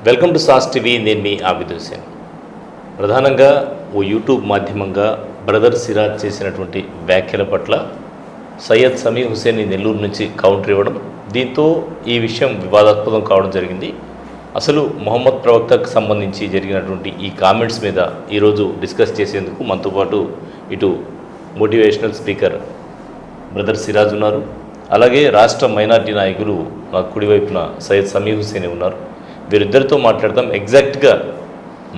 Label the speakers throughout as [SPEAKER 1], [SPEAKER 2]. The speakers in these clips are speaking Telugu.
[SPEAKER 1] Welcome to sauce TV. నేను మీ ఆబిద్ హుసేన్. ప్రధానంగా ఓ యూట్యూబ్ మాధ్యమంగా బ్రదర్ సిరాజ్ చేసినటువంటి వ్యాఖ్యల పట్ల సయ్యద్ సమీ హుసేన్ని నెల్లూరు నుంచి కౌంటర్ ఇవ్వడం, దీంతో ఈ విషయం వివాదాస్పదం కావడం జరిగింది. అసలు మొహమ్మద్ ప్రవక్తకు సంబంధించి జరిగినటువంటి ఈ కామెంట్స్ మీద ఈరోజు డిస్కస్ చేసేందుకు మనతో పాటు ఇటు మోటివేషనల్ స్పీకర్ బ్రదర్ సిరాజ్ ఉన్నారు, అలాగే రాష్ట్ర మైనార్టీ నాయకులు మా కుడివైపున సయ్యద్ సమీ హుసేన్ ఉన్నారు. వీరిద్దరితో మాట్లాడతాం. ఎగ్జాక్ట్గా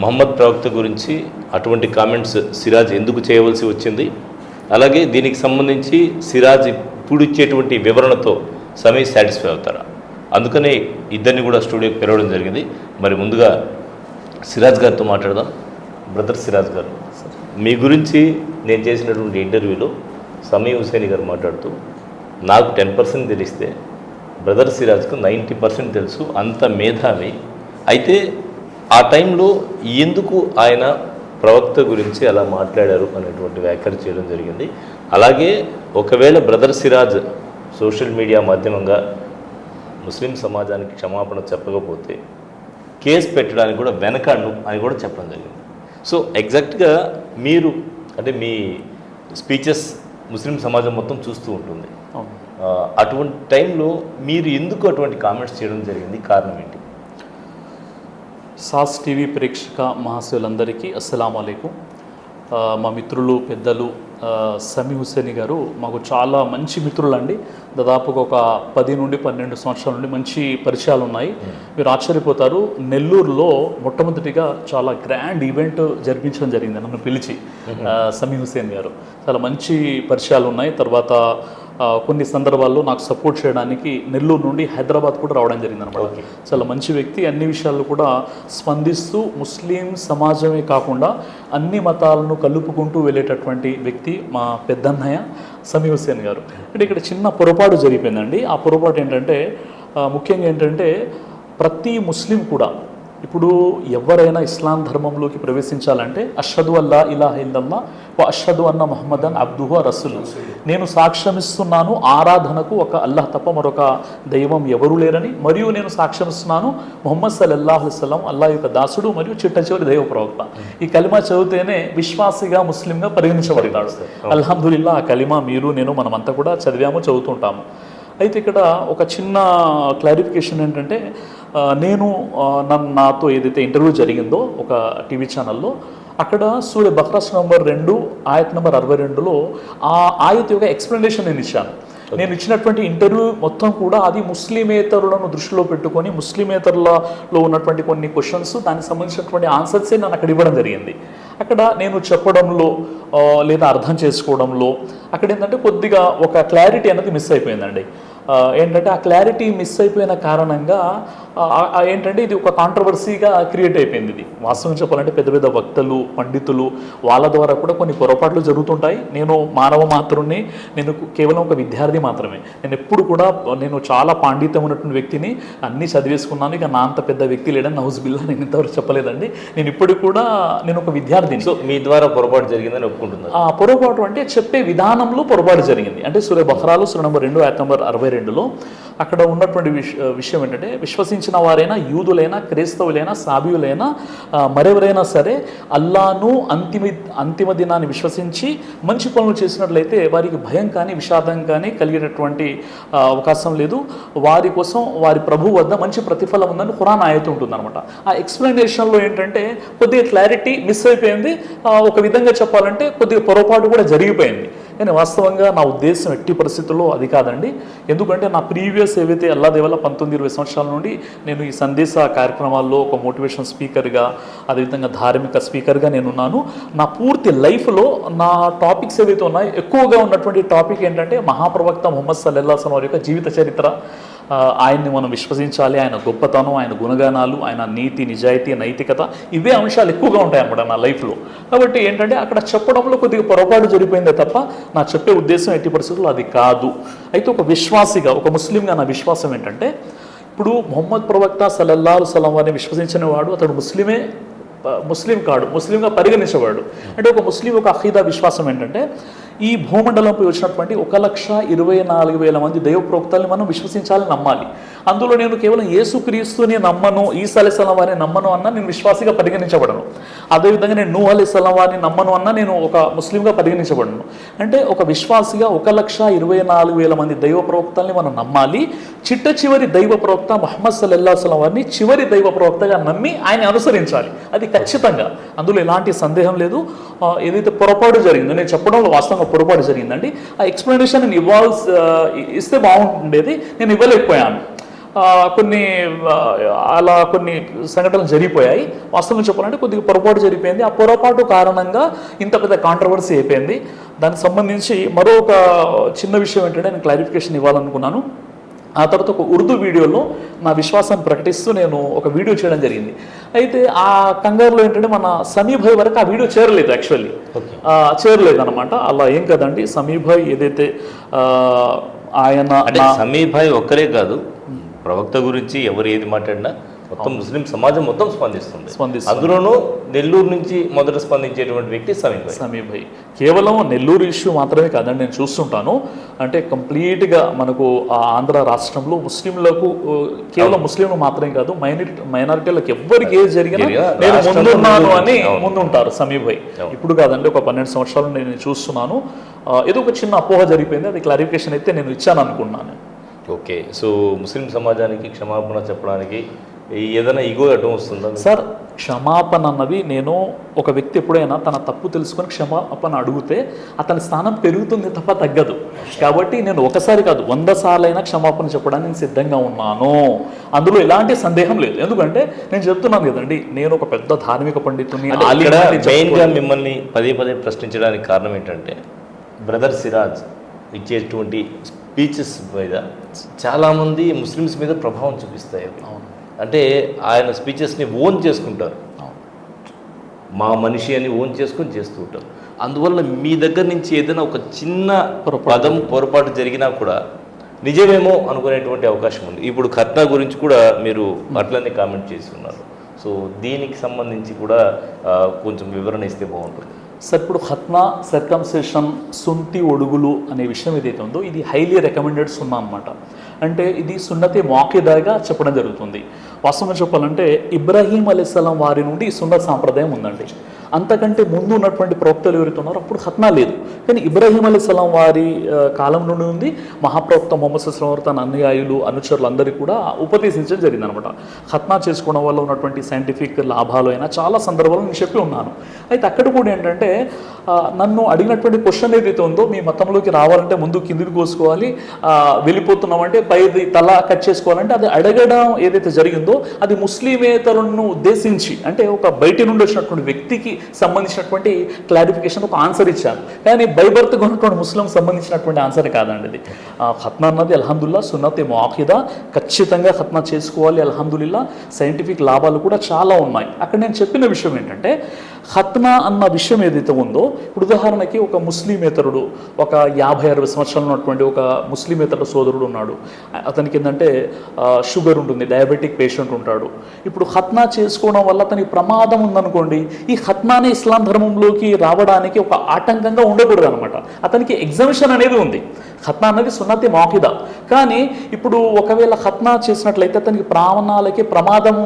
[SPEAKER 1] మొహమ్మద్ ప్రవక్త గురించి అటువంటి కామెంట్స్ సిరాజ్ ఎందుకు చేయవలసి వచ్చింది, అలాగే దీనికి సంబంధించి సిరాజ్ ఇప్పుడు ఇచ్చేటువంటి వివరణతో సమీ సాటిస్ఫై అవుతారా, అందుకనే ఇద్దరిని కూడా స్టూడియోకి పిలవడం జరిగింది. మరి ముందుగా సిరాజ్ గారితో మాట్లాడదాం. బ్రదర్ సిరాజ్ గారు, మీ గురించి నేను చేసినటువంటి ఇంటర్వ్యూలో సమీ హుసేన్ గారు మాట్లాడుతూ నాకు 10% తెలిస్తే బ్రదర్ సిరాజ్కు 90% తెలుసు, అంత మేధావి. అయితే ఆ టైంలో ఎందుకు ఆయన ప్రవక్త గురించి అలా మాట్లాడారు అనేటువంటి వ్యాఖ్యలు చేయడం జరిగింది. అలాగే ఒకవేళ బ్రదర్ సిరాజ్ సోషల్ మీడియా మాధ్యమంగా ముస్లిం సమాజానికి క్షమాపణ చెప్పకపోతే కేసు పెట్టడానికి కూడా వెనకాడు అని కూడా చెప్పడం జరిగింది. సో ఎగ్జాక్ట్గా మీరు అంటే మీ స్పీచెస్ ముస్లిం సమాజం మొత్తం చూస్తూ ఉంటుంది. అటువంటి టైంలో మీరు ఎందుకు అటువంటి కామెంట్స్ చేయడం జరిగింది, కారణం ఏంటి?
[SPEAKER 2] సాస్ టీవీ ప్రేక్షక మహాశయులందరికీ అస్సలాము అలైకుం. మా మిత్రులు పెద్దలు సమీ హుసేన్ గారు మాకు చాలా మంచి మిత్రులు అండి. దాదాపుగా ఒక 10 నుండి 12 సంవత్సరాల నుండి మంచి పరిచయాలు ఉన్నాయి. మీరు ఆశ్చర్యపోతారు, నెల్లూరులో మొట్టమొదటిగా చాలా గ్రాండ్ ఈవెంట్ జరిపించడం జరిగింది నన్ను పిలిచి. సమీ హుసేన్ గారు చాలా మంచి పరిచయాలు ఉన్నాయి. తర్వాత కొన్ని సందర్భాల్లో నాకు సపోర్ట్ చేయడానికి నెల్లూరు నుండి హైదరాబాద్ కూడా రావడం జరిగింది అనమాట. చాలా మంచి వ్యక్తి, అన్ని విషయాల్లో కూడా స్పందిస్తూ ముస్లిం సమాజమే కాకుండా అన్ని మతాలను కలుపుకుంటూ వెళ్ళేటటువంటి వ్యక్తి మా పెద్దన్నయ్య సమీ హుసేన్ గారు. అంటే ఇక్కడ చిన్న పొరపాటు జరిగిపోయిందండి. ఆ పొరపాటు ఏంటంటే ముఖ్యంగా ఏంటంటే ప్రతి ముస్లిం కూడా ఇప్పుడు ఎవరైనా ఇస్లాం ధర్మంలోకి ప్రవేశించాలంటే అష్హదు అల్లా ఇలాహ ఇల్లల్లా వ అష్హదు అన్న ముహమ్మదన్ అబ్దుహు రసూలు, నేను సాక్ష్యమిస్తున్నాను ఆరాధనకు ఒక అల్లాహ్ తప్ప మరొక దైవం ఎవరూ లేరని, మరియు నేను సాక్ష్యమిస్తున్నాను ముహమ్మద్ సల్లల్లాహు అలైహి వసల్లం అల్లాహ్ యొక్క దాసుడు మరియు చిట్ట చివరి దైవ ప్రవక్త. ఈ కలిమా చదివితేనే విశ్వాసిగా ముస్లింగా పరిగణించబడతాడు. అల్హమ్దులిల్లా ఆ కలిమా మీరు నేను మనమంతా కూడా చదివాము, చదువుతుంటాము. అయితే ఇక్కడ ఒక చిన్న క్లారిఫికేషన్ ఏంటంటే నేను నాతో ఏదైతే ఇంటర్వ్యూ జరిగిందో ఒక టీవీ ఛానల్లో, అక్కడ సూర్య బక్రాస్ నంబర్ 2 ఆయత్ నంబర్ 62లో ఆ ఆయత్ యొక్క ఎక్స్ప్లెనేషన్ నేను ఇచ్చాను. నేను ఇచ్చినటువంటి ఇంటర్వ్యూ మొత్తం కూడా అది ముస్లిమేతరులను దృష్టిలో పెట్టుకొని ముస్లిమేతరులలో ఉన్నటువంటి కొన్ని క్వశ్చన్స్, దానికి సంబంధించినటువంటి ఆన్సర్సే నన్ను అక్కడ ఇవ్వడం జరిగింది. అక్కడ నేను చెప్పడంలో లేదా అర్థం చేసుకోవడంలో అక్కడ ఏంటంటే కొద్దిగా ఒక క్లారిటీ అనేది మిస్ అయిపోయిందండి. ఏంటంటే ఆ క్లారిటీ మిస్ అయిపోయిన కారణంగా ఏంటంటే ఇది ఒక కాంట్రవర్సీగా క్రియేట్ అయిపోయింది. ఇది వాస్తవం చెప్పాలంటే పెద్ద పెద్ద వక్తలు, పండితులు వాళ్ళ ద్వారా కూడా కొన్ని పొరపాట్లు జరుగుతుంటాయి. నేను మానవ మాత్రుని, నేను కేవలం ఒక విద్యార్థి మాత్రమే. నేను ఎప్పుడు కూడా నేను చాలా పాండిత్యం ఉన్నటువంటి వ్యక్తిని, అన్నీ చదివేసుకున్నాను, ఇక నా అంత పెద్ద వ్యక్తి లేడని నౌజుబిల్లా నేను ఇంతవరకు చెప్పలేదండి. నేను ఇప్పుడు కూడా నేను ఒక విద్యార్థిని.
[SPEAKER 1] సో మీ ద్వారా పొరపాటు జరిగిందని ఒప్పుకుంటున్నాను.
[SPEAKER 2] ఆ పొరపాటు అంటే చెప్పే విధానంలో పొరపాటు జరిగింది. అంటే సూర్య బహ్రాలు సూర నంబర్ 2 ఆయత్ నంబర్ 62లో అక్కడ ఉన్నటువంటి విషయం ఏంటంటే విశ్వసించిన వారైనా, యూదులైనా, క్రైస్తవులైనా, సాబియులైనా, మరెవరైనా సరే అల్లాను అంతిమ దినాన్ని విశ్వసించి మంచి పనులు చేసినట్లయితే వారికి భయం కానీ విషాదం కానీ కలిగేటటువంటి అవకాశం లేదు. వారి కోసం వారి ప్రభు వద్ద మంచి ప్రతిఫలం ఉందని ఖురాన్ ఆయత ఉంటుంది అనమాట. ఆ ఎక్స్ప్లెనేషన్లో ఏంటంటే కొద్దిగా క్లారిటీ మిస్ అయిపోయింది. ఒక విధంగా చెప్పాలంటే కొద్దిగా పొరపాటు కూడా జరిగిపోయింది. కానీ వాస్తవంగా నా ఉద్దేశం ఎట్టి పరిస్థితుల్లో అది కాదండి. ఎందుకంటే నా ప్రీవియస్ ఏవైతే అల్లా దేవల్ల 19-20 సంవత్సరాల నుండి నేను ఈ సందేశ కార్యక్రమాల్లో ఒక మోటివేషన్ స్పీకర్గా, అదేవిధంగా ధార్మిక స్పీకర్గా నేనున్నాను. నా పూర్తి లైఫ్లో నా టాపిక్స్ ఏవైతే ఉన్నాయో ఎక్కువగా ఉన్నటువంటి టాపిక్ ఏంటంటే మహాప్రవక్త ముహమ్మద్ సల్లల్లాహు అలైహి వసల్లం వారి యొక్క జీవిత చరిత్ర, ఆయన్ని మనం విశ్వసించాలి, ఆయన గొప్పతనం, ఆయన గుణగానాలు, ఆయన నీతి, నిజాయితీ, నైతికత, ఇవే అంశాలు ఎక్కువగా ఉంటాయి అన్నమాట నా లైఫ్లో. కాబట్టి ఏంటంటే అక్కడ చెప్పడంలో కొద్దిగా పొరపాటు జరిగిపోయిందే తప్ప నా చెప్పే ఉద్దేశం ఎట్టి పరిస్థితుల్లో అది కాదు. అయితే ఒక విశ్వాసిగా, ఒక ముస్లింగా నా విశ్వాసం ఏంటంటే ఇప్పుడు ముహమ్మద్ ప్రవక్త సల్లల్లాహు అలైహి వసల్లం వారిని విశ్వసించిన వాడు అతడు ముస్లిం కాడు, ముస్లింగా పరిగణించేవాడు. అంటే ఒక ముస్లిం ఒక అఖీదా విశ్వాసం ఏంటంటే ఈ భూమండలంపై వచ్చినటువంటి 1,24,000 మంది దైవ ప్రవక్తల్ని మనం విశ్వసించాలని నమ్మాలి. అందులో నేను కేవలం యేసుక్రీస్తుని నమ్మను, ఈసా అలైహిస్సలాం వారిని నమ్మను అన్న నేను విశ్వాసిగా పరిగణించబడను. అదేవిధంగా నేను నూహ్ అలైహిస్సలాం వారిని నమ్మను అన్న నేను ఒక ముస్లింగా పరిగణించబడను. అంటే ఒక విశ్వాసిగా 1,24,000 మంది దైవ ప్రవక్తల్ని మనం నమ్మాలి. చిట్ట చివరి దైవ ప్రవక్త ముహమ్మద్ సల్లల్లాహు అలైహి వసల్లం వారిని చివరి దైవ ప్రవక్తగా నమ్మి ఆయన అనుసరించాలి. అది ఖచ్చితంగా, అందులో ఎలాంటి సందేహం లేదు. ఏదైతే పొరపాటు జరిగిందో నేను చెప్పడంలో వాస్తవంగా పొరపాటు జరిగిందండి. ఆ ఎక్స్ప్లెనేషన్ నేను ఇస్తే బాగుండేది, నేను ఇవ్వలేకపోయాను. కొన్ని సంఘటనలు జరిగిపోయాయి. వాస్తవంగా చెప్పాలంటే కొద్దిగా పొరపాటు జరిగిపోయింది. ఆ పొరపాటు కారణంగా ఇంత పెద్ద కాంట్రవర్సీ అయిపోయింది. దానికి సంబంధించి మరొక చిన్న విషయం ఏంటంటే నేను క్లారిఫికేషన్ ఇవ్వాలనుకున్నాను. ఆ తర్వాత ఒక ఉర్దూ వీడియోలో నా విశ్వాసాన్ని ప్రకటిస్తూ నేను ఒక వీడియో చేయడం జరిగింది. అయితే ఆ కంగారులో ఏంటంటే మన సమీభాయ్ వరకు ఆ వీడియో చేరలేదు, యాక్చువల్లీ చేరలేదు అనమాట. అలా ఏం కదండి, సమీభాయ్ ఏదైతే ఆయన
[SPEAKER 1] సమీభాయ్ ఒక్కరే కాదు, ప్రవక్త గురించి ఎవరు ఏది మాట్లాడినా మొత్తం ముస్లిం సమాజం మొత్తం స్పందిస్తుంది. అందులోనూ నెల్లూరు నుంచి మొదట స్పందించేటువంటి వ్యక్తి సమీభాయ్. కేవలం నెల్లూరు ఇష్యూ మాత్రమే కాదండి, నేను చూస్తుంటాను. అంటే కంప్లీట్గా మనకు ఆ ఆంధ్ర రాష్ట్రంలో ముస్లింలకు, కేవలం ముస్లింలు మాత్రమే కాదు, మైనారిటీలకు ఎవ్వరికి ఏది జరిగినా నేను ముందున్నాను అని ముందుంటారు సమీభాయ్. ఇప్పుడు కాదండి, ఒక 12 సంవత్సరాలు నేను చూస్తున్నాను. ఏదో ఒక చిన్న అపోహ జరిగిపోయింది, అది క్లారిఫికేషన్ అయితే నేను ఇచ్చాను అనుకున్నాను. ఓకే, సో ముస్లిం సమాజానికి క్షమాపణ చెప్పడానికి ఏదైనా ఈగో అడ్డం వస్తుందా
[SPEAKER 2] సార్? క్షమాపణ అన్నది, నేను ఒక వ్యక్తి ఎప్పుడైనా తన తప్పు తెలుసుకొని క్షమాపణ అడిగితే అతని స్థానం పెరుగుతుంది తప్ప తగ్గదు. కాబట్టి నేను ఒకసారి కాదు 100 సార్లైనా క్షమాపణ చెప్పడానికి నేను సిద్ధంగా ఉన్నాను. అందులో ఎలాంటి సందేహం లేదు. ఎందుకంటే నేను చెప్తున్నాను కదండి, నేను ఒక పెద్ద ధార్మిక పండితుని.
[SPEAKER 1] మెయిన్గా మిమ్మల్ని పదే ప్రశ్నించడానికి కారణం ఏంటంటే, బ్రదర్ సిరాజ్ ఇచ్చేటువంటి స్పీచెస్ మీద చాలామంది ముస్లిమ్స్ మీద ప్రభావం చూపిస్తాయి. అంటే ఆయన స్పీచెస్ని ఓన్ చేసుకుంటారు, మా మనిషి అని ఓన్ చేసుకొని చేస్తూ ఉంటారు. అందువల్ల మీ దగ్గర నుంచి ఏదైనా ఒక చిన్న పదం పొరపాటు జరిగినా కూడా నిజమేమో అనుకునేటువంటి అవకాశం ఉంది. ఇప్పుడు ఖత్నా గురించి కూడా మీరు అట్లనే కామెంట్ చేసి ఉన్నారు. సో దీనికి సంబంధించి కూడా కొంచెం వివరణ ఇస్తే బాగుంటుంది
[SPEAKER 2] సార్. ఇప్పుడు ఖత్నా, సర్కంసెషన్, సుంతి ఒడుగులు అనే విషయం ఏదైతే ఉందో ఇది హైలీ రికమెండెడ్ సున్నా అనమాట. అంటే ఇది సున్నతి మౌఖిదాగా చెప్పడం జరుగుతుంది. వాస్తవంగా చెప్పాలంటే ఇబ్రాహీం అలైహిస్సలాం వారి నుండి ఈ సున్నత్ సాంప్రదాయం ఉందండి. అంతకంటే ముందు ఉన్నటువంటి ప్రవక్తలు ఎవరైతే ఉన్నారో అప్పుడు ఖత్నా లేదు. కానీ ఇబ్రాహీం అలైహిస్సలాం వారి కాలం నుండి ఉంది. మహాప్రవక్త ముహమ్మద్ సల్లల్లాహు అలైహి వసల్లం తన అనుయాయులు, అనుచరులు అందరికీ కూడా ఉపదేశించడం జరిగింది అనమాట. ఖత్నా చేసుకోవడం వల్ల ఉన్నటువంటి సైంటిఫిక్ లాభాలు అయినా చాలా సందర్భాలు నేను చెప్పి ఉన్నాను. అయితే అక్కడ కూడా ఏంటంటే నన్ను అడిగినటువంటి క్వశ్చన్ ఏదైతే ఉందో, మీ మతంలోకి రావాలంటే ముందు కిందికి కోసుకోవాలి, వెళ్ళిపోతున్నామంటే పైది తల కట్ చేసుకోవాలంటే, అది అడగడం ఏదైతే జరిగిందో అది ముస్లిమేతరులను ఉద్దేశించి, అంటే ఒక బయటి నుండి వచ్చినటువంటి వ్యక్తికి సంబంధించినటువంటి క్లారిఫికేషన్ ఒక ఆన్సర్ ఇచ్చాను. కానీ బైబర్త్గా ఉన్నటువంటి ముస్లిం సంబంధించినటువంటి ఆన్సర్ కాదండి అది. ఖత్నా అన్నది అల్హమ్దుల్లా సున్నతే ముఆఖిదా, ఖచ్చితంగా ఖత్నా చేసుకోవాలి. అల్హమ్దుల్లా సైంటిఫిక్ లాభాలు కూడా చాలా ఉన్నాయి. అక్కడ నేను చెప్పిన విషయం ఏంటంటే, ఖత్నా అన్న విషయం ఏదైతే ఉందో, ఇప్పుడు ఉదాహరణకి ఒక ముస్లిమేతరుడు, ఒక 50-60 సంవత్సరాలు ఉన్నటువంటి ఒక ముస్లిమేతర సోదరుడు ఉన్నాడు. అతనికి ఏంటంటే షుగర్ ఉంటుంది, డయాబెటిక్ పేషెంట్ ఉంటాడు. ఇప్పుడు ఖత్నా చేసుకోవడం వల్ల అతనికి ప్రమాదం ఉందనుకోండి, ఈ ఖత్నాని ఇస్లాం ధర్మంలోకి రావడానికి ఒక ఆటంకంగా ఉండకూడదు అనమాట. అతనికి ఎగ్జామిషన్ అనేది ఉంది. ఖత్నా అనేది సున్నతి మౌఖిదా. కానీ ఇప్పుడు ఒకవేళ ఖత్నా చేసినట్లయితే అతనికి ప్రాణాలకి ప్రమాదం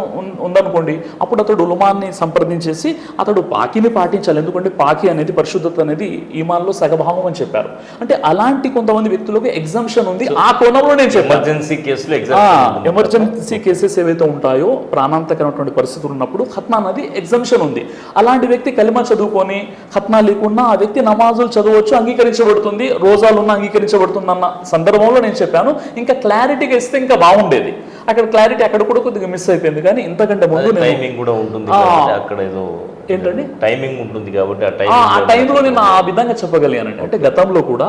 [SPEAKER 2] ఉందనుకోండి, అప్పుడు అతడు ఉలమాన్ని సంప్రదించేసి అతడు పాకిని పాటించాలి. ఎందుకంటే పాకి అనేది పరిశుద్ధత అనేది ఈమాన్లో సగభాగం అని చెప్పారు. అంటే అలాంటి కొంతమంది వ్యక్తులకు ఎగ్జామ్షన్ ఉంది. ఆ కోణంలో నేను ఎమర్జెన్సీ కేసెస్ ఏవైతే ఉంటాయో, ప్రాణాంతకరమైనటువంటి పరిస్థితులు ఉన్నప్పుడు ఖత్నా అనేది ఎగ్జామ్షన్ ఉంది. అలాంటి వ్యక్తి కలిమా చదువుకొని ఖత్నా లేకున్నా ఆ వ్యక్తి నమాజులు చదవచ్చు, అంగీకరించబడుతుంది, రోజాలు ఉన్న అంగీకరించబడుతుంది అన్న సందర్భంలో నేను చెప్పాను. ఇంకా క్లారిటీగా ఇస్తే ఇంకా బాగుండేది. అక్కడ క్లారిటీ అక్కడ కూడా కొద్దిగా మిస్ అయిపోయింది. కానీ ఇంతకంటే ముందు
[SPEAKER 1] టైమింగ్ కూడా ఉంటుంది అక్కడ, ఏదో
[SPEAKER 2] ఏంటండి
[SPEAKER 1] టైమింగ్ ఉంటుంది కాబట్టి
[SPEAKER 2] ఆ టైంలో నేను ఆ విధంగా చెప్పగలిగానండి. అంటే గతంలో కూడా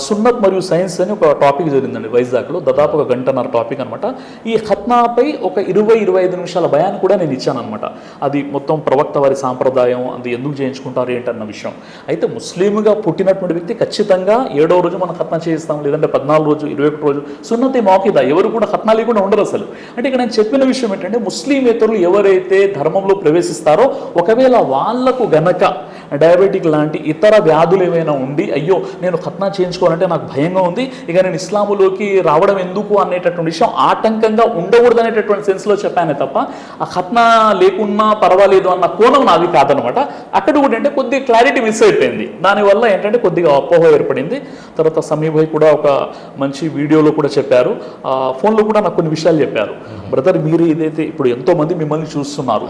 [SPEAKER 2] సున్నత్ మరియు సైన్స్ అని ఒక టాపిక్ జరిగిందండి వైజాగ్లో, దాదాపు 1 గంటన్నర టాపిక్ అనమాట. ఈ ఖత్నాపై ఒక 20-25 నిమిషాల భయాన్ని కూడా నేను ఇచ్చాను అనమాట. అది మొత్తం ప్రవక్త వారి సాంప్రదాయం, అది ఎందుకు చేయించుకుంటారు ఏంటన్న విషయం. అయితే ముస్లింగా పుట్టినటువంటి వ్యక్తి ఖచ్చితంగా 7వ రోజు మనం ఖత్నా చేయిస్తాం, లేదంటే 14 రోజు, 21 రోజు సున్నతి మౌఖిదా. ఎవరు కూడా ఖత్నా లేకుండా ఉండరు అసలు. అంటే ఇక్కడ నేను చెప్పిన విషయం ఏంటంటే, ముస్లిమేతరులు ఎవరైతే ధర్మంలో ప్రవేశిస్తారో ఒకవేళ వాళ్లకు గనక డయాబెటిక్ లాంటి ఇతర వ్యాధులు ఏమైనా ఉండి అయ్యో నేను ఖత్నా చేయించుకోవాలంటే నాకు భయంగా ఉంది, ఇక నేను ఇస్లాములోకి రావడం ఎందుకు అనేటటువంటి విషయం ఆటంకంగా ఉండకూడదు అనేటటువంటి సెన్స్లో చెప్పానే తప్ప ఆ ఖత్నా లేకున్నా పర్వాలేదు అన్న కోణం నాది కాదనమాట. అక్కడ కూడా అంటే కొద్దిగా క్లారిటీ మిస్ అయిపోయింది. దానివల్ల ఏంటంటే కొద్దిగా అపోహ ఏర్పడింది. తర్వాత సమీర్ భాయ్ కూడా ఒక మంచి వీడియోలో కూడా చెప్పారు, ఫోన్లో కూడా నాకు కొన్ని విషయాలు చెప్పారు. బ్రదర్ మీరు ఏదైతే ఇప్పుడు ఎంతోమంది మిమ్మల్ని చూస్తున్నారు,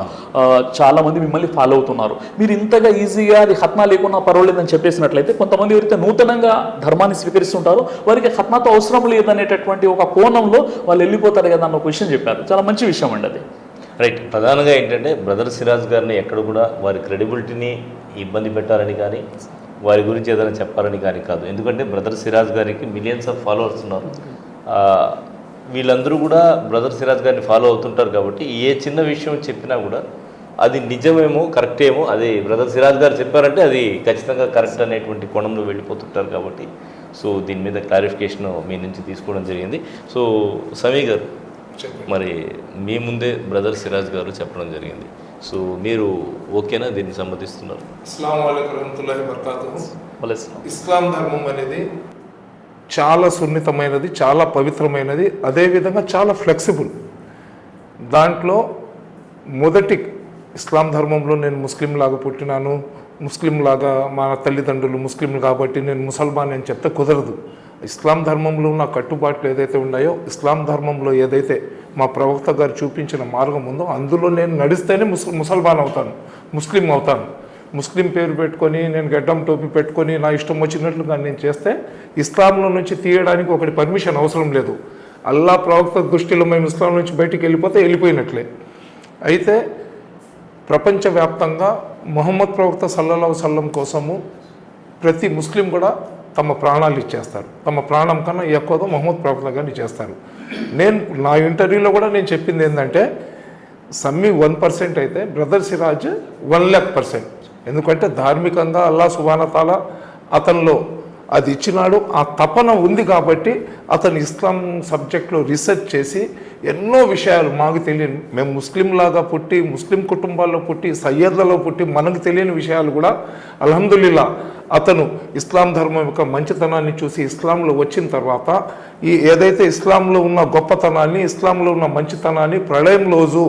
[SPEAKER 2] చాలామంది మిమ్మల్ని ఫాలో అవుతున్నారు, మీరు ఇంతగా ఈజీగా అది ఖత్నా లేకున్నా పర్వాలేదని చెప్పేసినట్లయితే కొంతమంది ఎవరైతే నూతనంగా ధర్మాన్ని స్వీకరిస్తుంటారో వారికి ఖత్నాతో అవసరం లేదనేటటువంటి ఒక కోణంలో వాళ్ళు వెళ్ళిపోతారు కదా అన్న ఒక విషయం చెప్పారు. చాలా మంచి విషయం అండి అది.
[SPEAKER 1] రైట్. ప్రధానంగా ఏంటంటే బ్రదర్ సిరాజ్ గారిని ఎక్కడ కూడా వారి క్రెడిబిలిటీని ఇబ్బంది పెట్టాలని కానీ వారి గురించి ఏదైనా చెప్పాలని కానీ కాదు. ఎందుకంటే బ్రదర్ సిరాజ్ గారికి మిలియన్స్ ఆఫ్ ఫాలోవర్స్ ఉన్నారు. వీళ్ళందరూ కూడా బ్రదర్ సిరాజ్ గారిని ఫాలో అవుతుంటారు కాబట్టి ఏ చిన్న విషయం చెప్పినా కూడా అది నిజమేమో కరెక్టేమో అది బ్రదర్ సిరాజ్ గారు చెప్పారంటే అది ఖచ్చితంగా కరెక్ట్ అనేటువంటి కోణంలో వెళ్ళిపోతుంటారు కాబట్టి సో దీని మీద క్లారిఫికేషన్ మీ నుంచి తీసుకోవడం జరిగింది. సో సమీ గారు మరి మీ ముందే బ్రదర్ సిరాజ్ గారు చెప్పడం జరిగింది. సో మీరు ఓకేనా దీన్ని సమ్మతిస్తున్నారు?
[SPEAKER 3] అస్సలాము అలైకుం వరహ్మతుల్లాహి వబరకాతుహు. ఇస్లాం ధర్మం అనేది చాలా సున్నితమైనది, చాలా పవిత్రమైనది, అదేవిధంగా చాలా ఫ్లెక్సిబుల్. దాంట్లో మొదటి ఇస్లాం ధర్మంలో నేను ముస్లిం లాగా పుట్టినాను, ముస్లిం లాగా మా తల్లిదండ్రులు ముస్లింలు కాబట్టి నేను ముసల్మాన్ అని చెప్తే కుదరదు. ఇస్లాం ధర్మంలో ఉన్న కట్టుబాట్లు ఏదైతే ఉన్నాయో, ఇస్లాం ధర్మంలో ఏదైతే మా ప్రవక్త గారు చూపించిన మార్గం ఉందో అందులో నేను నడిస్తేనే ముసల్మాన్ అవుతాను, ముస్లిం అవుతాను. ముస్లిం పేరు పెట్టుకొని నేను గడ్డం టోపీ పెట్టుకొని నా ఇష్టం వచ్చినట్లుగా నేను చేస్తే ఇస్లాంలో నుంచి తీయడానికి ఒకటి పర్మిషన్ అవసరం లేదు. అల్లా ప్రవక్త దృష్టిలో మేము ఇస్లాం నుంచి బయటికి వెళ్ళిపోతే వెళ్ళిపోయినట్లే. అయితే ప్రపంచవ్యాప్తంగా ముహమ్మద్ ప్రవక్త సల్లల్లాహు అలైహి వసల్లం కోసము ప్రతి ముస్లిం కూడా తమ ప్రాణాలు ఇచ్చేస్తారు. తమ ప్రాణం కన్నా ఎక్కువగా ముహమ్మద్ ప్రవక్త గారిని చేస్తారు. నేను నా ఇంటర్వ్యూలో కూడా నేను చెప్పింది ఏంటంటే సమ్మి 1% అయితే బ్రదర్ సిరాజ్ 1,00,000%. ఎందుకంటే ధార్మికంగా అల్లా సుబ్హానహు వ తఆలా అతనిలో అది ఇచ్చినాడు, ఆ తపన ఉంది కాబట్టి అతను ఇస్లాం సబ్జెక్ట్లో రీసెర్చ్ చేసి ఎన్నో విషయాలు మాకు తెలియని, మేము ముస్లింలాగా పుట్టి ముస్లిం కుటుంబాల్లో పుట్టి సయ్యద్లలో పుట్టి మనకు తెలియని విషయాలు కూడా అల్హమ్దులిల్లా అతను ఇస్లాం ధర్మం యొక్క మంచితనాన్ని చూసి ఇస్లాంలో వచ్చిన తర్వాత ఈ ఏదైతే ఇస్లాంలో ఉన్న గొప్పతనాన్ని, ఇస్లాంలో ఉన్న మంచితనాన్ని ప్రళయం రోజు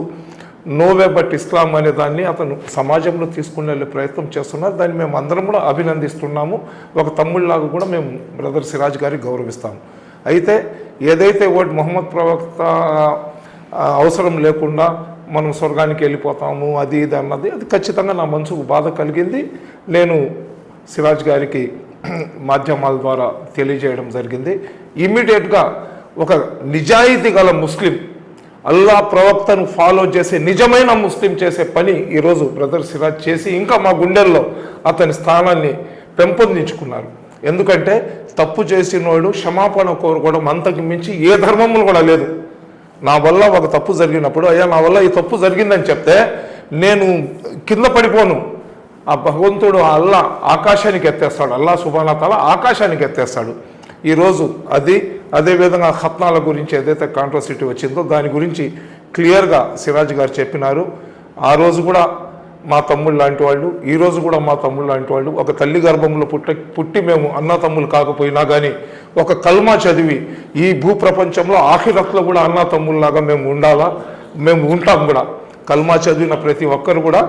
[SPEAKER 3] నోవే బట్ ఇస్లాం అనే దాన్ని అతను సమాజంలో తీసుకుని వెళ్ళే ప్రయత్నం చేస్తున్నారు. దాన్ని మేము అందరం కూడా అభినందిస్తున్నాము. ఒక తమ్ముళ్ళలాగా కూడా మేము బ్రదర్ సిరాజ్ గారికి గౌరవిస్తాము. అయితే ఏదైతే ఓటి ముహమ్మద్ ప్రవక్త అవసరం లేకుండా మనం స్వర్గానికి వెళ్ళిపోతాము అది ఇది అన్నది అది ఖచ్చితంగా నా మనసుకు బాధ కలిగింది. నేను సిరాజ్ గారికి మాధ్యమాల ద్వారా తెలియజేయడం జరిగింది. ఇమ్మీడియట్గా ఒక నిజాయితీ గల ముస్లిం, అల్లా ప్రవక్తను ఫాలో చేసే నిజమైన ముస్లిం చేసే పని ఈరోజు బ్రదర్ సిరాజ్ చేసి ఇంకా మా గుండెల్లో అతని స్థానాన్ని పెంపొందించుకున్నారు. ఎందుకంటే తప్పు చేసినోడు క్షమాపణ కోరుకోవడం అంతకు మించి ఏ ధర్మంలో కూడా లేదు. నా వల్ల ఒక తప్పు జరిగినప్పుడు అయ్యా నా వల్ల ఈ తప్పు జరిగిందని చెప్తే నేను కింద పడిపోను. ఆ భగవంతుడు అల్లా ఆకాశానికి ఎత్తేస్తాడు, అల్లా సుబ్హానహు వ తఆలా ఆకాశానికి ఎత్తేస్తాడు. ఈరోజు అదేవిధంగా ఖత్నాల గురించి ఏదైతే కాంట్రవర్సిటీ వచ్చిందో దాని గురించి క్లియర్గా సిరాజ్ గారు చెప్పినారు. ఆ రోజు కూడా మా తమ్ముళ్ళు లాంటి వాళ్ళు, ఈరోజు కూడా మా తమ్ముళ్ళు లాంటి వాళ్ళు, ఒక తల్లి గర్భంలో పుట్టి మేము అన్న తమ్ముళ్ళు కాకపోయినా కానీ ఒక కల్మా చదివి ఈ భూప్రపంచంలో ఆఖిరత్లో కూడా అన్న తమ్ముళ్ళలాగా మేము ఉండాలా, మేము ఉంటాం కూడా. కల్మా చదివిన ప్రతి ఒక్కరు కూడా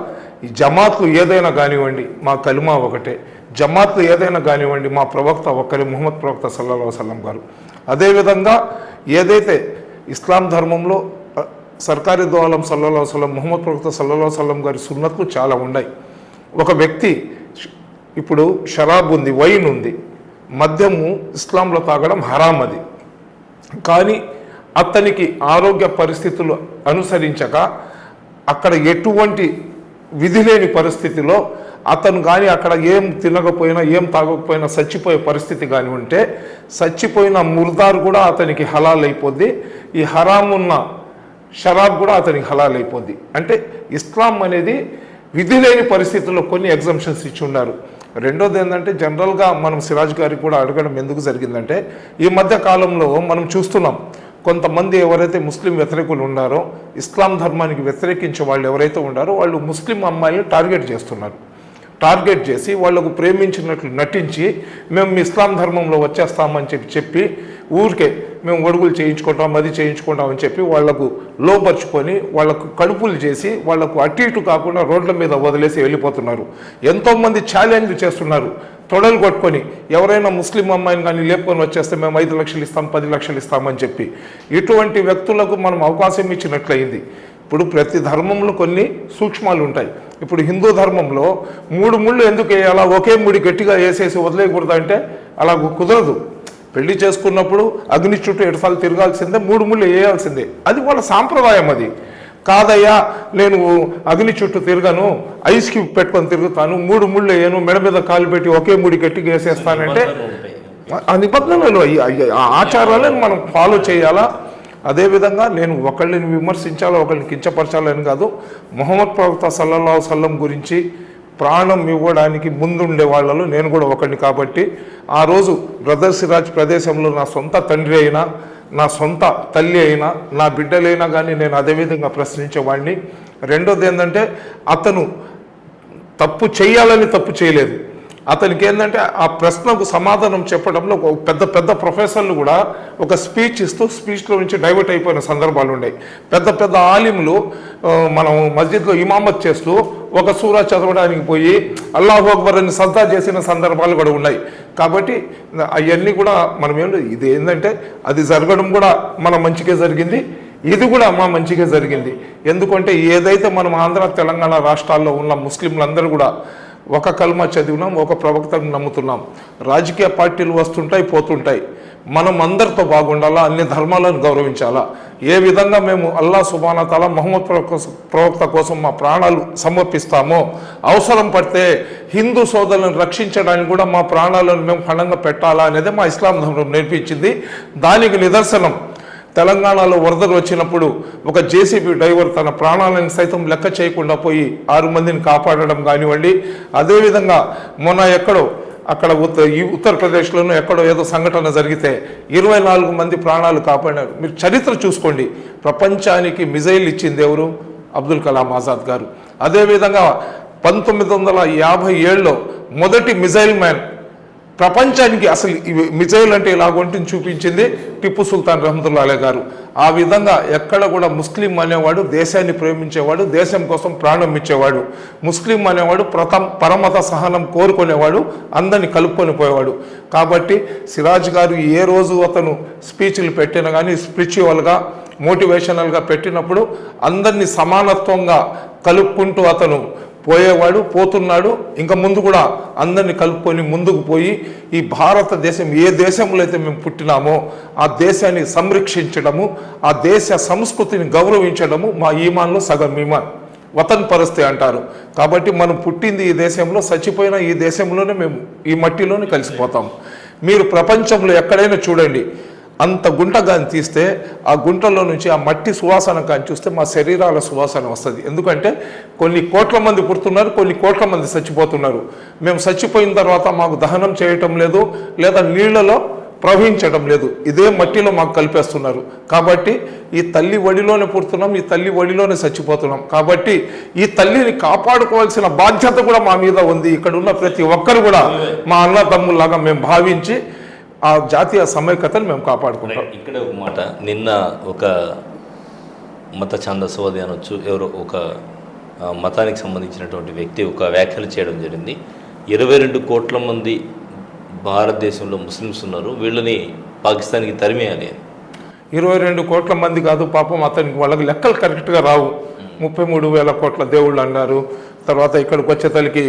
[SPEAKER 3] ఈ జమాత్లు ఏదైనా కానివ్వండి మా కల్మా ఒకటే, జమాత్లు ఏదైనా కానివ్వండి మా ప్రవక్త ఒక్కరే, ముహమ్మద్ ప్రవక్త సల్లల్లాహు అలైహి వసల్లం గారు. అదేవిధంగా ఏదైతే ఇస్లాం ధర్మంలో సర్కారీ దోలం సల్లల్లాహు అలైహి వసల్లం ముహమ్మద్ ప్రవక్త సల్లల్లాహు అలైహి వసల్లం గారి సున్నత్లు చాలా ఉన్నాయి. ఒక వ్యక్తి ఇప్పుడు షరాబ్ ఉంది, వైన్ ఉంది, మద్యము ఇస్లాంలో తాగడం హరాం అది. కానీ అతనికి ఆరోగ్య పరిస్థితులు అనుసరించక అక్కడ ఎటువంటి విధి లేని పరిస్థితిలో అతను కానీ అక్కడ ఏం తినకపోయినా ఏం తాగకపోయినా చచ్చిపోయే పరిస్థితి కానీ ఉంటే చచ్చిపోయిన ముర్దార్ కూడా అతనికి హలాల్ అయిపోద్ది, ఈ హరాం ఉన్న షరాబ్ కూడా అతనికి హలాల్ అయిపోద్ది. అంటే ఇస్లాం అనేది విధి లేని పరిస్థితుల్లో కొన్ని ఎగ్జంప్షన్స్ ఇచ్చి ఉన్నారు. రెండోది ఏంటంటే జనరల్గా మనం సిరాజ్ గారికి కూడా అడగడం ఎందుకు జరిగిందంటే ఈ మధ్య కాలంలో మనం చూస్తున్నాం కొంతమంది ఎవరైతే ముస్లిం వ్యతిరేకులు ఉన్నారో, ఇస్లాం ధర్మానికి వ్యతిరేకించే వాళ్ళు ఎవరైతే ఉన్నారో వాళ్ళు ముస్లిం అమ్మాయిని టార్గెట్ చేస్తున్నారు. టార్గెట్ చేసి వాళ్లకు ప్రేమించినట్లు నటించి మేము ఇస్లాం ధర్మంలో వచ్చేస్తామని చెప్పి ఊరికే మేము ఒడుగులు చేయించుకుంటాం అది చేయించుకుంటాం అని చెప్పి వాళ్లకు లోపరుచుకొని వాళ్లకు కడుపులు చేసి వాళ్లకు అటు ఇటు కాకుండా రోడ్ల మీద వదిలేసి వెళ్ళిపోతున్నారు. ఎంతోమంది ఛాలెంజ్ చేస్తున్నారు తొడలు కొట్టుకొని, ఎవరైనా ముస్లిం అమ్మాయిని కానీ లేపుకొని వచ్చేస్తే మేము 5 లక్షలు ఇస్తాం 10 లక్షలు ఇస్తామని చెప్పి ఇటువంటి వ్యక్తులకు మనం అవకాశం ఇచ్చినట్లయింది. ఇప్పుడు ప్రతి ధర్మంలో కొన్ని సూక్ష్మాలు ఉంటాయి. ఇప్పుడు హిందూ ధర్మంలో 3 ముళ్ళు ఎందుకు వేయాలా, ఒకే ముడి గట్టిగా వేసేసి వదిలేయకూడదు అంటే అలా కుదరదు. పెళ్లి చేసుకున్నప్పుడు అగ్ని చుట్టూ 7 సార్లు తిరగాల్సిందే, 3 ముళ్ళు వేయాల్సిందే. అది వాళ్ళ సాంప్రదాయం. అది కాదయ్యా నేను అగ్ని చుట్టూ తిరగను, ఐస్ క్యూబ్ పెట్టుకొని తిరుగుతాను, 3 ముళ్ళు వేయను, మెడ మీద కాలు పెట్టి ఒకే ముడి గట్టిగా వేసేస్తానంటే ఆ నిబంధనలు ఆ ఆచారాలను మనం ఫాలో చేయాలా. అదేవిధంగా నేను ఒకళ్ళని విమర్శించాలో ఒకళ్ళని కించపరచాలని కాదు, ముహమ్మద్ ప్రవక్త సల్లల్లాహు అలైహి వసల్లం గురించి ప్రాణం ఇవ్వడానికి ముందుండే వాళ్ళలో నేను కూడా ఒకడిని. కాబట్టి ఆ రోజు బ్రదర్ సిరాజ్ ప్రదేశంలో నా సొంత తండ్రి అయినా, నా సొంత తల్లి అయినా, నా బిడ్డలైనా కానీ నేను అదేవిధంగా ప్రశ్నించేవాడిని. రెండోది ఏంటంటే అతను తప్పు చేయాలని తప్పు చేయలేదు. అతనికి ఏంటంటే ఆ ప్రశ్నకు సమాధానం చెప్పడంలో పెద్ద పెద్ద ప్రొఫెసర్లు కూడా ఒక స్పీచ్ ఇస్తూ స్పీచ్లో నుంచి డైవర్ట్ అయిపోయిన సందర్భాలు ఉన్నాయి. పెద్ద పెద్ద ఆలింలు మనం మస్జిద్లో ఇమామత్ చేస్తూ ఒక సూరా చదవడానికి పోయి అల్లాహు అక్బర్ అని సజ్దా చేసిన సందర్భాలు కూడా ఉన్నాయి. కాబట్టి అవన్నీ కూడా మనం ఇది ఏంటంటే అది జరగడం కూడా మన మంచిగా జరిగింది, ఇది కూడా మా మంచిగా జరిగింది. ఎందుకంటే ఏదైతే మనం ఆంధ్ర తెలంగాణ రాష్ట్రాల్లో ఉన్న ముస్లింలందరూ కూడా ఒక కల్మా చదివినాం, ఒక ప్రవక్తను నమ్ముతున్నాం. రాజకీయ పార్టీలు వస్తుంటాయి పోతుంటాయి, మనం అందరితో బాగుండాలా, అన్ని ధర్మాలను గౌరవించాలా. ఏ విధంగా మేము అల్లా సుబ్హానహు తఆలా ముహమ్మద్ ప్రవక్త కోసం మా ప్రాణాలు సమర్పిస్తామో, అవసరం పడితే హిందూ సోదరులను రక్షించడానికి కూడా మా ప్రాణాలను మేము పణంగా పెట్టాలా అనేది మా ఇస్లాం ధర్మం నేర్పించింది. దానికి నిదర్శనం తెలంగాణలో వరదలు వచ్చినప్పుడు ఒక జేసీబీ డ్రైవర్ తన ప్రాణాలను సైతం లెక్క చేయకుండా పోయి 6 మందిని కాపాడడం కానివ్వండి. అదేవిధంగా మొన్న ఎక్కడో అక్కడ ఉత్తరప్రదేశ్లోనూ ఎక్కడో ఏదో సంఘటన జరిగితే 24 మంది ప్రాణాలు కాపాడారు. మీరు చరిత్ర చూసుకోండి. ప్రపంచానికి మిజైల్ ఇచ్చింది ఎవరు? అబ్దుల్ కలాం ఆజాద్ గారు. అదేవిధంగా 1957లో మొదటి మిజైల్ మ్యాన్ ప్రపంచానికి అసలు మిజైల్ అంటే ఇలా ఉంటుంది చూపించింది టిప్పు సుల్తాన్ రహమతుల్లాహి అలైహి గారు. ఆ విధంగా ఎక్కడ కూడా ముస్లిం అనేవాడు దేశాన్ని ప్రేమించేవాడు, దేశం కోసం ప్రాణం ఇచ్చేవాడు. ముస్లిం అనేవాడు పరమత సహనం కోరుకునేవాడు, అందరినీ కలుపుకొని పోయేవాడు. కాబట్టి సిరాజ్ గారు ఏ రోజు అతను స్పీచ్లు పెట్టినా కానీ స్పిరిచువల్గా మోటివేషనల్గా పెట్టినప్పుడు అందరినీ సమానత్వంగా కలుపుకుంటూ అతను పోతున్నాడు. ఇంకా ముందు కూడా అందరినీ కలుపుకొని ముందుకు పోయి ఈ భారతదేశం ఏ దేశంలో అయితే మేము పుట్టినామో ఆ దేశాన్ని సంరక్షించడము, ఆ దేశ సంస్కృతిని గౌరవించడము మా ఈమాన్లో సగం ఈమాన్. వతన్ పరస్తే అంటారు. కాబట్టి మనం పుట్టింది ఈ దేశంలో, చచ్చిపోయిన ఈ దేశంలోనే మేము ఈ మట్టిలోనే కలిసిపోతాం. మీరు ప్రపంచంలో ఎక్కడైనా చూడండి, అంత గుంట కానీ తీస్తే ఆ గుంటలో నుంచి ఆ మట్టి సువాసన కానీ చూస్తే మా శరీరాల సువాసన వస్తుంది. ఎందుకంటే కొన్ని కోట్ల మంది పుడుతున్నారు, కొన్ని కోట్ల మంది చచ్చిపోతున్నారు. మేము చచ్చిపోయిన తర్వాత మాకు దహనం చేయటం లేదు, లేదా నీళ్లలో ప్రవహించడం లేదు, ఇదే మట్టిలో మాకు కలిపేస్తున్నారు. కాబట్టి ఈ తల్లి ఒడిలోనే పుడుతున్నాం, ఈ తల్లి ఒడిలోనే చచ్చిపోతున్నాం. కాబట్టి ఈ తల్లిని కాపాడుకోవాల్సిన బాధ్యత కూడా మా మీద ఉంది. ఇక్కడ ఉన్న ప్రతి ఒక్కరు కూడా మా అన్నదమ్ముల్లాగా మేము భావించి ఆ జాతీయ సమైక్యతను మేము కాపాడుకుంటాం.
[SPEAKER 1] ఇక్కడ ఒక మాట, నిన్న ఒక మత ఛాందసవాది అనొచ్చు, ఎవరో ఒక మతానికి సంబంధించినటువంటి వ్యక్తి ఒక వ్యాఖ్యలు చేయడం జరిగింది. 22 కోట్ల మంది భారతదేశంలో ముస్లిమ్స్ ఉన్నారు, వీళ్ళని పాకిస్తాన్కి తరిమేయాలి అని.
[SPEAKER 3] 22 కోట్ల మంది కాదు పాపం, అతనికి వాళ్ళకి లెక్కలు కరెక్ట్గా రావు. 33,000 కోట్ల దేవుళ్ళు అన్నారు. తర్వాత ఇక్కడికి వచ్చేతలకి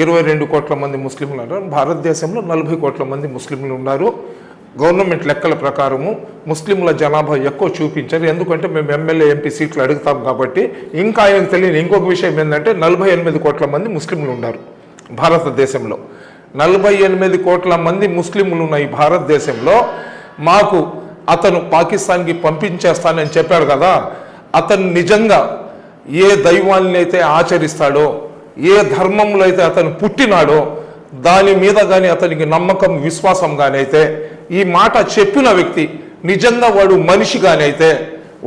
[SPEAKER 3] 22 కోట్ల మంది ముస్లింలు ఉన్నారు. భారతదేశంలో 40 కోట్ల మంది ముస్లింలు ఉన్నారు. గవర్నమెంట్ లెక్కల ప్రకారము ముస్లింల జనాభా ఎక్కువ చూపించారు, ఎందుకంటే మేము ఎమ్మెల్యే ఎంపీ సీట్లు అడుగుతాం కాబట్టి. ఇంకా ఆయనకు తెలియని ఇంకొక విషయం ఏంటంటే 48 కోట్ల మంది ముస్లింలు ఉన్నారు భారతదేశంలో. 48 కోట్ల మంది ముస్లింలు ఉన్న ఈ భారతదేశంలో మాకు అతను పాకిస్తాన్కి పంపించేస్తానని చెప్పాడు కదా, అతను నిజంగా ఏ దైవాన్ని అయితే ఆచరిస్తాడో, ఏ ధర్మంలో అయితే అతను పుట్టినాడో దాని మీద కానీ అతనికి నమ్మకం విశ్వాసం కానీ అయితే, ఈ మాట చెప్పిన వ్యక్తి నిజంగా వాడు మనిషి కానీ అయితే,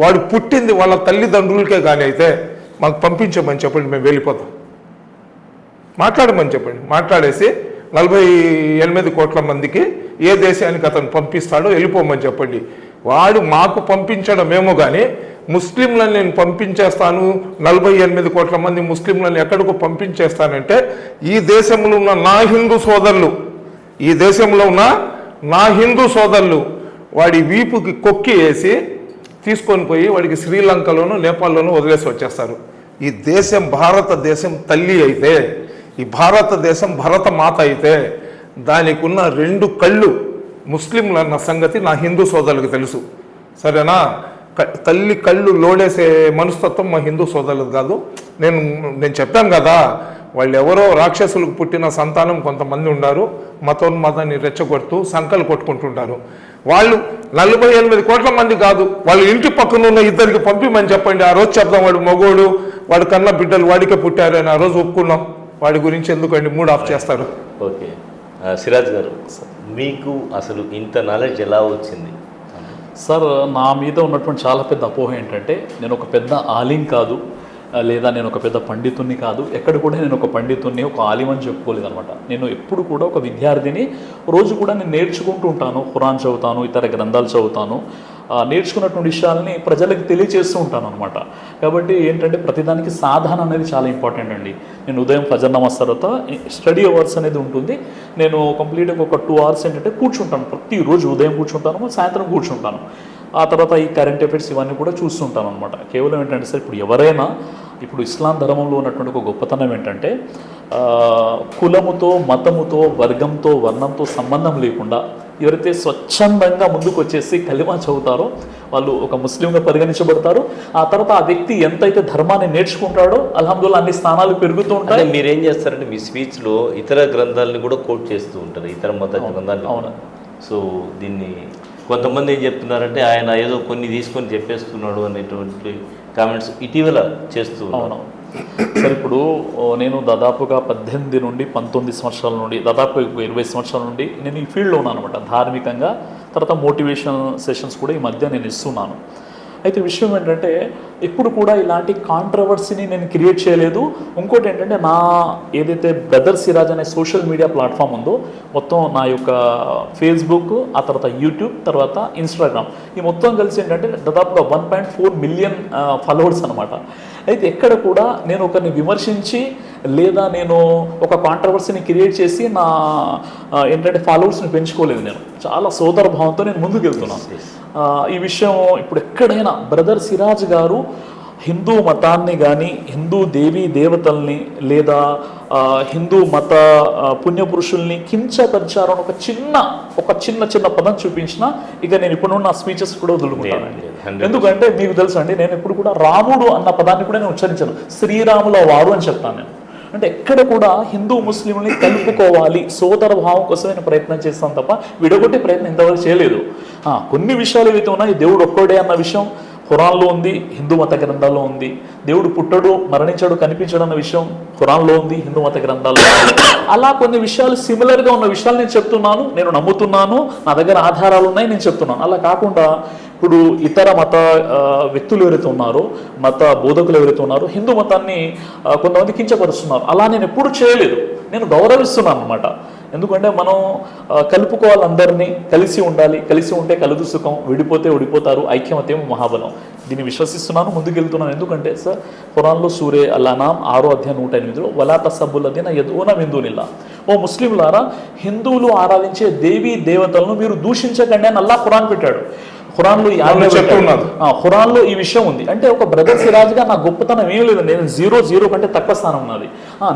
[SPEAKER 3] వాడు పుట్టింది వాళ్ళ తల్లిదండ్రులకే కానీ అయితే మాకు పంపించమని చెప్పండి, మేము వెళ్ళిపోతాం. మాట్లాడమని చెప్పండి. మాట్లాడేసి 48 కోట్ల మందికి ఏ దేశానికి అతను పంపిస్తాడో వెళ్ళిపోమని చెప్పండి. వాడు మాకు పంపించడమేమో కానీ ముస్లింలను నేను పంపించేస్తాను, 48 కోట్ల మంది ముస్లింలను ఎక్కడికో పంపించేస్తానంటే ఈ దేశంలో ఉన్న నా హిందూ సోదరులు, ఈ దేశంలో ఉన్న నా హిందూ సోదరులు వాడి వీపుకి కొక్కి వేసి తీసుకొని పోయి వాడికి శ్రీలంకలోను నేపాల్లోనూ వదిలేసి వచ్చేస్తారు. ఈ దేశం భారతదేశం తల్లి అయితే, ఈ భారతదేశం భరత మాత అయితే దానికి ఉన్న 2 కళ్ళు ముస్లింలు అన్న సంగతి నా హిందూ సోదరులకు తెలుసు. సరేనా? తల్లి కళ్ళు లోడేసే మనస్తత్వం మా హిందూ సోదరులకు కాదు. నేను చెప్పాను కదా, వాళ్ళు ఎవరో రాక్షసులకు పుట్టిన సంతానం కొంతమంది ఉన్నారు, మతోన్మాదాన్ని రెచ్చగొడుతూ సంకలు కొట్టుకుంటుంటారు. వాళ్ళు 48 కోట్ల మంది కాదు, వాళ్ళ ఇంటి పక్కన ఉన్న 2 పంపిమని చెప్పండి. ఆ రోజు చెప్దాం వాడు మగోడు, వాడు కన్న బిడ్డలు వాడికే పుట్టారు అని ఆ రోజు ఒప్పుకున్నాం. వాడి గురించి ఎందుకండి మూడ్ ఆఫ్ చేస్తారు?
[SPEAKER 1] ఓకే, సిరాజ్ గారు, మీకు అసలు ఇంత నాలెడ్జ్ ఎలా వచ్చింది?
[SPEAKER 2] సార్, నా మీద ఉన్నటువంటి చాలా పెద్ద అపోహ ఏంటంటే నేను ఒక పెద్ద ఆలిం కాదు, లేదా నేను ఒక పెద్ద పండితుణ్ణి కాదు. ఎక్కడ కూడా నేను ఒక పండితుణ్ణి, ఒక ఆలిం అని చెప్పుకోలేదు అనమాట. నేను ఎప్పుడు కూడా ఒక విద్యార్థిని. రోజు కూడా నేను నేర్చుకుంటూ ఉంటాను, ఖురాన్ చదువుతాను, ఇతర గ్రంథాలు చదువుతాను. నేర్చుకున్నటువంటి విషయాలని ప్రజలకు తెలియజేస్తూ ఉంటాను అనమాట. కాబట్టి ఏంటంటే ప్రతిదానికి సాధన అనేది చాలా ఇంపార్టెంట్ అండి. నేను ఉదయం ఫజర్ నమాజ్ తర్వాత స్టడీ అవర్స్ అనేది ఉంటుంది. నేను కంప్లీట్గా ఒక 2 hours ఏంటంటే కూర్చుంటాను. ప్రతిరోజు ఉదయం కూర్చుంటాను, సాయంత్రం కూర్చుంటాను. ఆ తర్వాత ఈ కరెంట్ అఫైర్స్ ఇవన్నీ కూడా చూస్తుంటాను అనమాట. కేవలం ఏంటంటే సార్, ఇప్పుడు ఎవరైనా ఇప్పుడు ఇస్లాం ధర్మంలో ఉన్నటువంటి ఒక గొప్పతనం ఏంటంటే కులముతో, మతముతో, వర్గంతో, వర్ణంతో సంబంధం లేకుండా ఎవరైతే స్వచ్ఛందంగా ముందుకు వచ్చేసి కలిమా చదువుతారో వాళ్ళు ఒక ముస్లింగా పరిగణించబడతారు. ఆ తర్వాత ఆ వ్యక్తి ఎంతైతే ధర్మాన్ని నేర్చుకుంటాడో అల్హమ్దుల్లా అన్ని స్థానాలు పెరుగుతూ ఉంటాయి.
[SPEAKER 1] మీరేం చేస్తారంటే మీ స్పీచ్లో ఇతర గ్రంథాలని కూడా కోట్ చేస్తూ ఉంటారు, ఇతర మత గ్రంథాలు.
[SPEAKER 2] అవును.
[SPEAKER 1] సో దీన్ని కొంతమంది ఏం చెప్తున్నారంటే ఆయన ఏదో కొన్ని తీసుకొని చెప్పేస్తున్నాడు అనేటువంటి కామెంట్స్ ఇటీవల చేస్తూ ఉన్నాను.
[SPEAKER 2] సార్, ఇప్పుడు నేను దాదాపుగా 18 నుండి 19 సంవత్సరాల నుండి దాదాపు 20 సంవత్సరాల నుండి నేను ఈ ఫీల్డ్లో ఉన్నాను అనమాట. ధార్మికంగా, తర్వాత మోటివేషనల్ సెషన్స్ కూడా ఈ మధ్య నేను ఇస్తున్నాను. అయితే విషయం ఏంటంటే ఎప్పుడు కూడా ఇలాంటి కాంట్రవర్సీని నేను క్రియేట్ చేయలేదు. ఇంకోటి ఏంటంటే నా ఏదైతే బ్రదర్ సిరాజ్ అనే సోషల్ మీడియా ప్లాట్ఫామ్ ఉందో మొత్తం నా యొక్క ఫేస్బుక్, ఆ తర్వాత యూట్యూబ్, తర్వాత ఇన్స్టాగ్రామ్, ఈ మొత్తం కలిసి ఏంటంటే దాదాపుగా 1.4 మిలియన్ ఫాలోవర్స్ అనమాట. అయితే ఎక్కడ కూడా నేను ఒకరిని విమర్శించి లేదా నేను ఒక కాంట్రవర్సీని క్రియేట్ చేసి నా ఏంటంటే ఫాలోవర్స్ని పెంచుకోలేదు. నేను చాలా సోదర భావంతో నేను ముందుకు వెళ్తున్నాను. ఈ విషయం ఇప్పుడు ఎక్కడైనా బ్రదర్ సిరాజ్ గారు హిందూ మతాన్ని కానీ, హిందూ దేవీ దేవతల్ని లేదా హిందూ మత పుణ్యపురుషుల్ని కించపరిచారని ఒక చిన్న పదం చూపించినా ఇక నేను ఇప్పుడు నా స్పీచెస్ కూడా వదులుకుంటానండి. ఎందుకంటే మీకు తెలుసు అండి, నేను ఇప్పుడు కూడా రాముడు అన్న పదాన్ని కూడా నేను ఉచ్చరించాను, శ్రీరాముల వారు అని చెప్తాను నేను. అంటే ఎక్కడ కూడా హిందూ ముస్లింని కలుపుకోవాలి, సోదర భావం కోసం నేను ప్రయత్నం చేస్తాను తప్ప విడగొట్టే ప్రయత్నం ఇంతవరకు చేయలేదు. కొన్ని విషయాలు ఏవైతే ఉన్నాయి, దేవుడు ఒక్కడే అన్న విషయం ఖురాన్లో ఉంది, హిందూ మత గ్రంథాల్లో ఉంది. దేవుడు పుట్టడు, మరణించాడు, కనిపించడు అన్న విషయం ఖురాన్లో ఉంది, హిందూ మత గ్రంథాల్లో ఉంది. అలా కొన్ని విషయాలు సిమిలర్గా ఉన్న విషయాలు నేను చెప్తున్నాను, నేను నమ్ముతున్నాను, నా దగ్గర ఆధారాలు ఉన్నాయి, నేను చెప్తున్నాను. అలా కాకుండా ఇప్పుడు ఇతర మత వ్యక్తులు ఎవరైతే ఉన్నారో, మత బోధకులు ఎవరైతే ఉన్నారో హిందూ మతాన్ని కొంతమంది కించపరుస్తున్నారు. అలా నేను ఎప్పుడు చేయలేదు, నేను గౌరవిస్తున్నాను అనమాట. ఎందుకంటే మనం కలుపుకోవాలి, అందరినీ కలిసి ఉండాలి, కలిసి ఉంటే కలుగు సుఖం, విడిపోతే విడిపోతారు, ఐక్యమత్యం మహాబలం. దీన్ని విశ్వసిస్తున్నాను, ముందుకెళ్తున్నాను. ఎందుకంటే సార్ ఖురాన్లో సూరే అల్-అనామ్ 6వ అధ్యాయం 108లో వలా తసబ్బుల్లదీన యద్ఊన మిన్ దూనిల్లాహ్, ఓ ముస్లింలారా హిందువులు ఆరాధించే దేవీ దేవతలను మీరు దూషించకండి అని అల్లాహ్ ఖురాన్ పెట్టాడు. ఖురాన్లో ఈ విషయం ఉంది. అంటే ఒక బ్రదర్ సిరాజ్గా నా గొప్పతనం ఏం లేదండి, నేను 0 కంటే తక్కువ స్థానం ఉన్నది.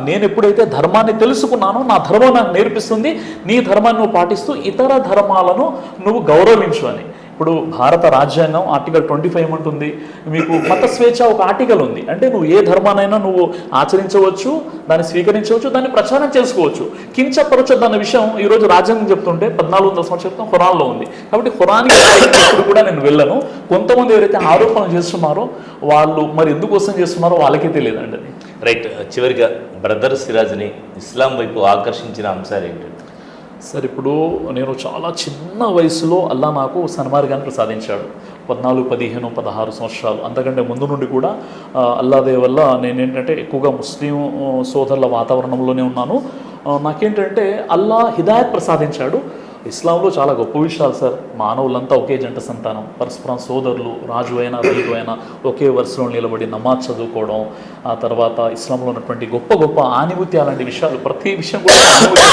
[SPEAKER 2] నేను ఎప్పుడైతే ధర్మాన్ని తెలుసుకున్నానో నా ధర్మం నాకు నేర్పిస్తుంది, నీ ధర్మాన్ని నువ్వు పాటిస్తూ ఇతర ధర్మాలను నువ్వు గౌరవించు అని. ఇప్పుడు భారత రాజ్యాంగం ఆర్టికల్ 25 ఏమంటుంది, మీకు మత స్వేచ్ఛ ఒక ఆర్టికల్ ఉంది. అంటే నువ్వు ఏ ధర్మానైనా నువ్వు ఆచరించవచ్చు, దాన్ని స్వీకరించవచ్చు, దాన్ని ప్రచారం చేసుకోవచ్చు, కించపరచొద్దు అన్న విషయం ఈరోజు రాజ్యాంగం చెప్తుంటే 1400 సంవత్సరాల క్రితం ఖురాన్లో ఉంది. కాబట్టి ఖురాన్కి ఎప్పుడు కూడా నేను వెళ్ళను. కొంతమంది ఎవరైతే ఆరోపణలు చేస్తున్నారో వాళ్ళు మరి ఎందుకోసం చేస్తున్నారో వాళ్ళకే తెలియదండి అది.
[SPEAKER 1] రైట్, చివరిగా బ్రదర్ సిరాజ్ని ఇస్లాం వైపు ఆకర్షించిన అంశాలు ఏంటంటే?
[SPEAKER 2] సార్, ఇప్పుడు నేను చాలా చిన్న వయసులో అల్లా నాకు సన్మార్గాన్ని ప్రసాదించాడు. 14, 15, 16 సంవత్సరాలు అంతకంటే ముందు నుండి కూడా అల్లాదే వల్ల నేనేంటంటే ఎక్కువగా ముస్లిం సోదరుల వాతావరణంలోనే ఉన్నాను. నాకేంటంటే అల్లా హిదాయత్ ప్రసాదించాడు. ఇస్లాంలో చాలా గొప్ప విషయాలు సార్. మానవులంతా ఒకే జంట సంతానం, పరస్పరం సోదరులు, రాజు అయినా రైతు అయినా ఒకే వరుసలో నిలబడి నమాజ్ చదువుకోవడం, ఆ తర్వాత ఇస్లాంలో ఉన్నటువంటి గొప్ప గొప్ప ఆనిముత్యాలు లాంటి విషయాలు, ప్రతి విషయం కూడా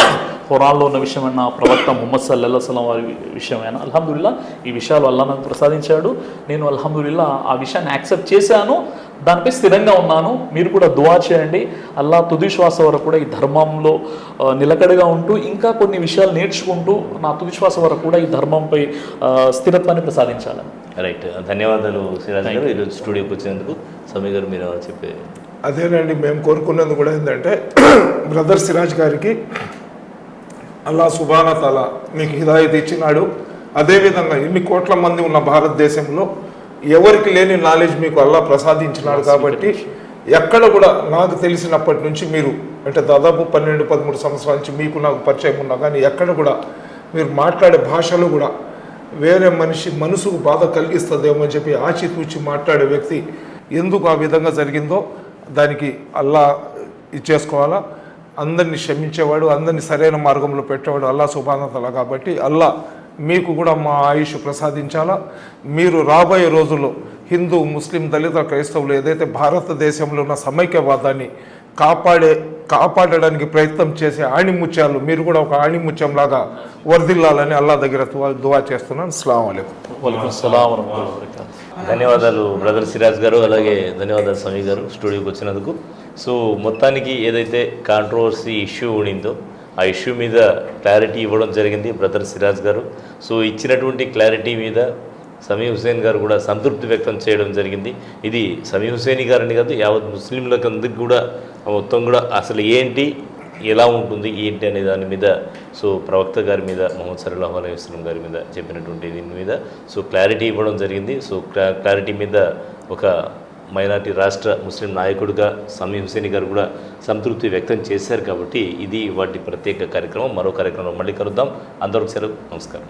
[SPEAKER 2] ఖురాన్లో ఉన్న విషయమైనా, ప్రవక్త ముహమ్మద్ సల్లల్లాహు అలైహి వసల్లం వారి విషయమైనా, అల్హమ్దుల్లా ఈ విషయాలు అల్లా నాకు ప్రసాదించాడు. నేను అల్హమ్దుల్లా ఆ విషయాన్ని యాక్సెప్ట్ చేశాను, దానిపై స్థిరంగా ఉన్నాను. మీరు కూడా దువా చేయండి, అల్లా తుది శ్వాస వరకు కూడా ఈ ధర్మంలో నిలకడగా ఉంటూ ఇంకా కొన్ని విషయాలు నేర్చుకుంటూ నా తుది శ్వాస వరకు కూడా ఈ ధర్మంపై స్థిరత్వాన్ని ప్రసాదించాలని.
[SPEAKER 1] రైట్, ధన్యవాదాలు సిరాజ్ గారు ఈరోజు స్టూడియోకి వచ్చినందుకు. సమీ గారు మీరు చెప్పే
[SPEAKER 3] అదేనండి, మేము కోరుకున్నది కూడా ఏంటంటే బ్రదర్ సిరాజ్ గారికి అల్లా సుబ్హాన తాలా మీకు హిదాయత్ ఇచ్చినాడు. అదేవిధంగా ఇన్ని కోట్ల మంది ఉన్న భారతదేశంలో ఎవరికి లేని నాలెడ్జ్ మీకు అల్లా ప్రసాదించినాడు. కాబట్టి ఎక్కడ కూడా నాకు తెలిసినప్పటి నుంచి మీరు అంటే దాదాపు 12-13 సంవత్సరాల నుంచి మీకు నాకు పరిచయం ఉన్నా కానీ ఎక్కడ కూడా మీరు మాట్లాడే భాషలో కూడా వేరే మనిషి మనసుకు బాధ కలిగిస్తుందేమో అని చెప్పి ఆచితూచి మాట్లాడే వ్యక్తి. ఎందుకు ఆ విధంగా జరిగిందో దానికి అల్లా ఇచ్చేసుకోవాలా. అందరినీ క్షమించేవాడు, అందరినీ సరైన మార్గంలో పెట్టేవాడు అల్లా సుబ్హానహు వ తఆలా. కాబట్టి అల్లా మీకు కూడా మా ఆయుష్ ప్రసాదించాలా. మీరు రాబోయే రోజుల్లో హిందూ, ముస్లిం, దళిత, క్రైస్తవులు ఏదైతే భారతదేశంలో ఉన్న సమైక్యవాదాన్ని కాపాడడానికి ప్రయత్నం చేసే ఆణిముత్యాలు మీరు కూడా ఒక ఆణిముత్యంలాగా వర్ధిల్లాలని అల్లా దగ్గర దువా చేస్తున్నాను. అస్సలాము అలైకుం.
[SPEAKER 2] వలైకుం సలాం వరహ్మతుల్లాహి వబరకాతుహు.
[SPEAKER 1] ధన్యవాదాలు బ్రదర్ సిరాజ్ గారు, అలాగే ధన్యవాదాలు సమీ గారు స్టూడియోకి వచ్చినందుకు. సో మొత్తానికి ఏదైతే కాంట్రవర్సీ ఇష్యూ ఉండిందో ఆ ఇష్యూ మీద క్లారిటీ ఇవ్వడం జరిగింది బ్రదర్ సిరాజ్ గారు. సో ఇచ్చినటువంటి క్లారిటీ మీద సమీ హుసేన్ గారు కూడా సంతృప్తి వ్యక్తం చేయడం జరిగింది. ఇది సమీ హుసేన్ గారని కాదు, యావత్ ముస్లింలకు అందరికీ కూడా మొత్తం కూడా అసలు ఏంటి, ఎలా ఉంటుంది ఏంటి అనే దాని మీద సో ప్రవక్త గారి మీద ముహమ్మద్ సల్లల్లాహు అలైహి వసల్లం గారి మీద చెప్పినటువంటి దీని మీద సో క్లారిటీ ఇవ్వడం జరిగింది. సో క్లారిటీ మీద ఒక మైనార్టీ రాష్ట్ర ముస్లిం నాయకుడిగా సమీ హుసేన్ గారు కూడా సంతృప్తి వ్యక్తం చేశారు. కాబట్టి ఇది వాటి ప్రత్యేక కార్యక్రమం. మరో కార్యక్రమంలో మళ్ళీ కలుద్దాం. అందరికీ సెలవు, నమస్కారం.